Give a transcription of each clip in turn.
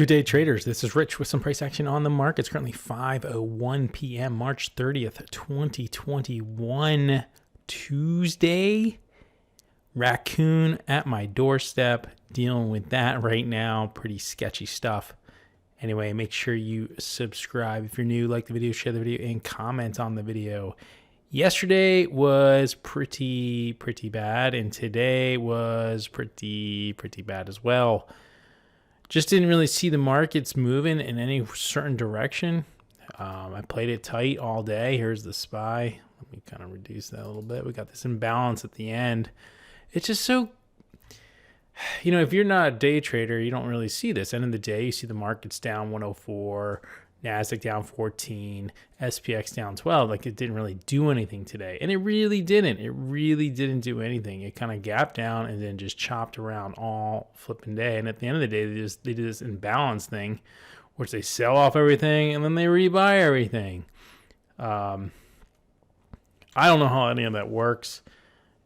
Good day, traders. This is Rich with some price action on the market. It's currently 5:01 p.m., March 30th, 2021, Tuesday. Raccoon at my doorstep, dealing with that right now. Pretty sketchy stuff. Anyway, make sure you subscribe if you're new, like the video, share the video, and comment on the video. Yesterday was pretty bad, and today was pretty bad as well. Just didn't really see the markets moving in any certain direction. I played it tight all day. Here's the SPY. Let me kind of reduce that a little bit. We got this imbalance at the end. It's just so, if you're not a day trader, you don't really see this. End of the day, you see the markets down 104, NASDAQ down 14, SPX down 12. Like, it didn't really do anything today. And it really didn't. It really didn't do anything. It kind of gapped down and then just chopped around all flipping day. And at the end of the day, they did this imbalance thing, which they sell off everything and then they rebuy everything. I don't know how any of that works.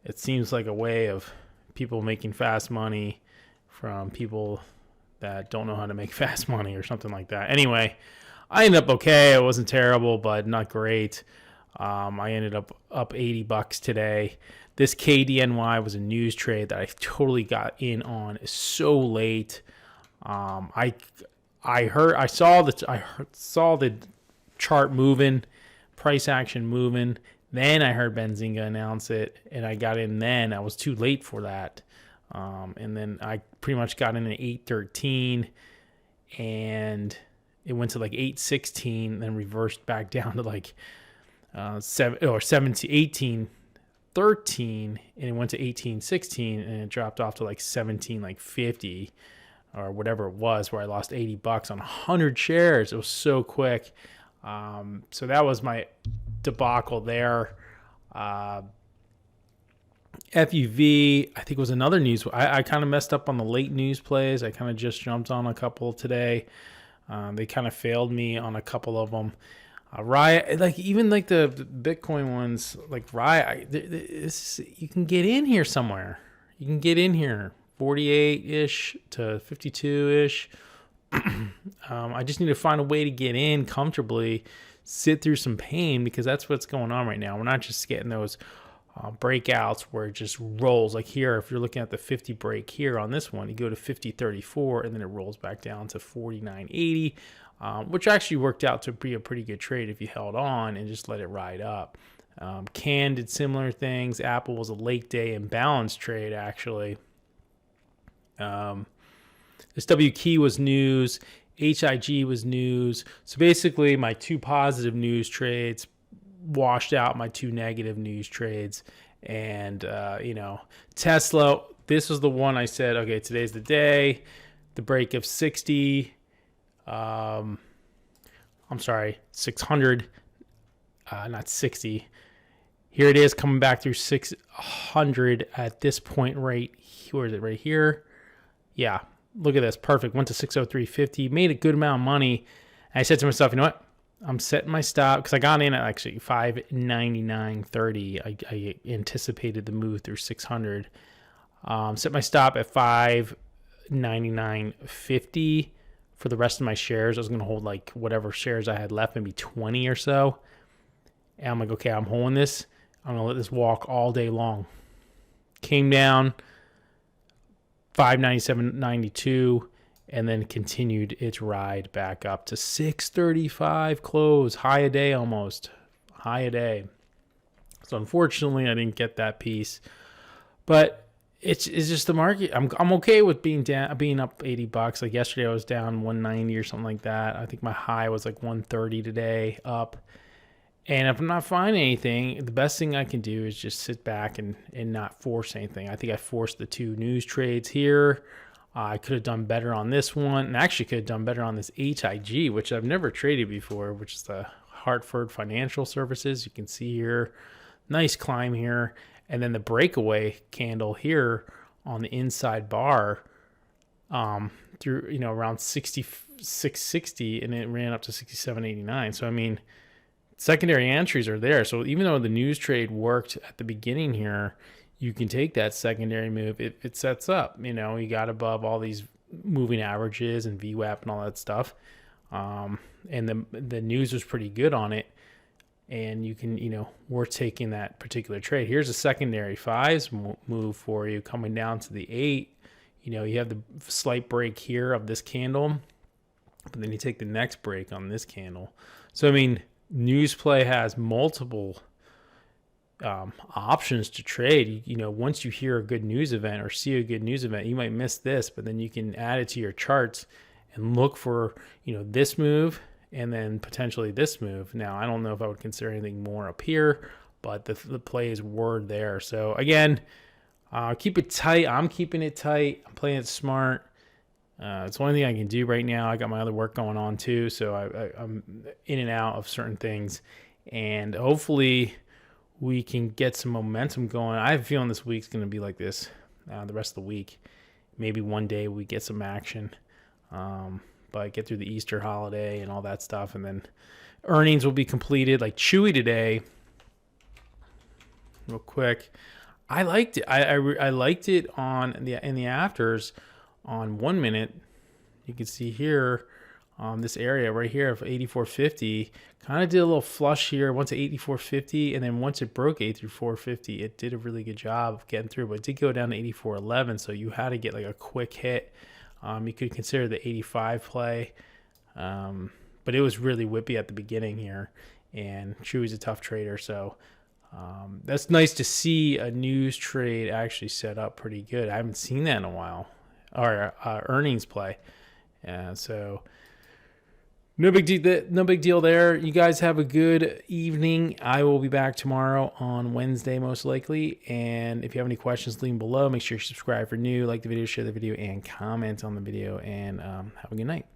It seems like a way of people making fast money from people that don't know how to make fast money or something like that. Anyway, I ended up okay. It wasn't terrible, but not great. I ended up $80 today. This KDNY was a news trade that I totally got in on so late. I saw the chart moving, price action moving. Then I heard Benzinga announce it, and I got in then. I was too late for that. And then I pretty much got in at 813, and it went to like 816, then reversed back down to like 1813, and it went to 1816, and it dropped off to like 1750 or whatever it was, where I lost $80 on 100 shares. It was so quick. So that was my debacle there. FUV, I think, was another news. I kind of messed up on the late news plays. I kind of just jumped on a couple today. They kind of failed me on a couple of them. Riot, even the Bitcoin ones, like Riot, you can get in here somewhere. You can get in here 48-ish to 52-ish. I just need to find a way to get in comfortably, sit through some pain, because that's what's going on right now. We're not just getting those breakouts where it just rolls. Like here, if you're looking at the 50 break here on this one, you go to 50.34 and then it rolls back down to 49.80, which actually worked out to be a pretty good trade if you held on and just let it ride up. Can did similar things. Apple was a late day imbalance trade, actually. This WKey was news. HIG was news. So basically, my two positive news trades washed out my two negative news trades. And, Tesla, this was the one I said, okay, today's the day. The break of 600, not 60. Here it is, coming back through 600 at this point right, where is it, right here? Yeah, look at this, perfect. Went to 603.50, made a good amount of money. And I said to myself, you know what? I'm setting my stop, because I got in at actually 599.30. I anticipated the move through 600. Set my stop at 599.50 for the rest of my shares. I was going to hold like whatever shares I had left, maybe 20 or so. And I'm like, okay, I'm holding this. I'm going to let this walk all day long. Came down 597.92. And then continued its ride back up to 635 close, high a day almost, high a day. So unfortunately, I didn't get that piece, but it's just the market. I'm okay with being up $80. Like yesterday, I was down 190 or something like that. I think my high was like 130 today up. And if I'm not finding anything, the best thing I can do is just sit back and not force anything. I think I forced the two news trades here. I could have done better on this one, and actually could have done better on this HIG, which I've never traded before, which is the Hartford Financial Services. You can see here, nice climb here, and then the breakaway candle here on the inside bar through, around 66.60, and it ran up to 67.89. So, I mean, secondary entries are there. So even though the news trade worked at the beginning here, you can take that secondary move. It sets up, you got above all these moving averages and VWAP and all that stuff. And the news was pretty good on it. And you can, we're taking that particular trade. Here's a secondary 5s move for you coming down to the 8. You have the slight break here of this candle, but then you take the next break on this candle. So, Newsplay has multiple options to trade. Once you hear a good news event or see a good news event, you might miss this, but then you can add it to your charts and look for, this move and then potentially this move. Now, I don't know if I would consider anything more up here, but the plays were there. So again, keep it tight. I'm keeping it tight. I'm playing it smart. It's the only thing I can do right now. I got my other work going on too, so I'm in and out of certain things, and hopefully we can get some momentum going. I have a feeling this week's going to be like this the rest of the week. Maybe one day we get some action, but get through the Easter holiday and all that stuff, and then earnings will be completed. Like Chewy today, real quick, I liked it. I liked it in the afters. On 1 minute, you can see here, this area right here of 84.50, kind of did a little flush here, once at 84.50, and then once it broke 84.50, it did a really good job of getting through, but it did go down to 84.11, so you had to get like a quick hit. You could consider the 85 play, but it was really whippy at the beginning here, and Chewy's a tough trader, so that's nice to see a news trade actually set up pretty good. I haven't seen that in a while. Or earnings play. So no big deal there. You guys have a good evening. I will be back tomorrow on Wednesday, most likely. And if you have any questions, leave them below. Make sure you subscribe for new, like the video, share the video, and comment on the video. And have a good night.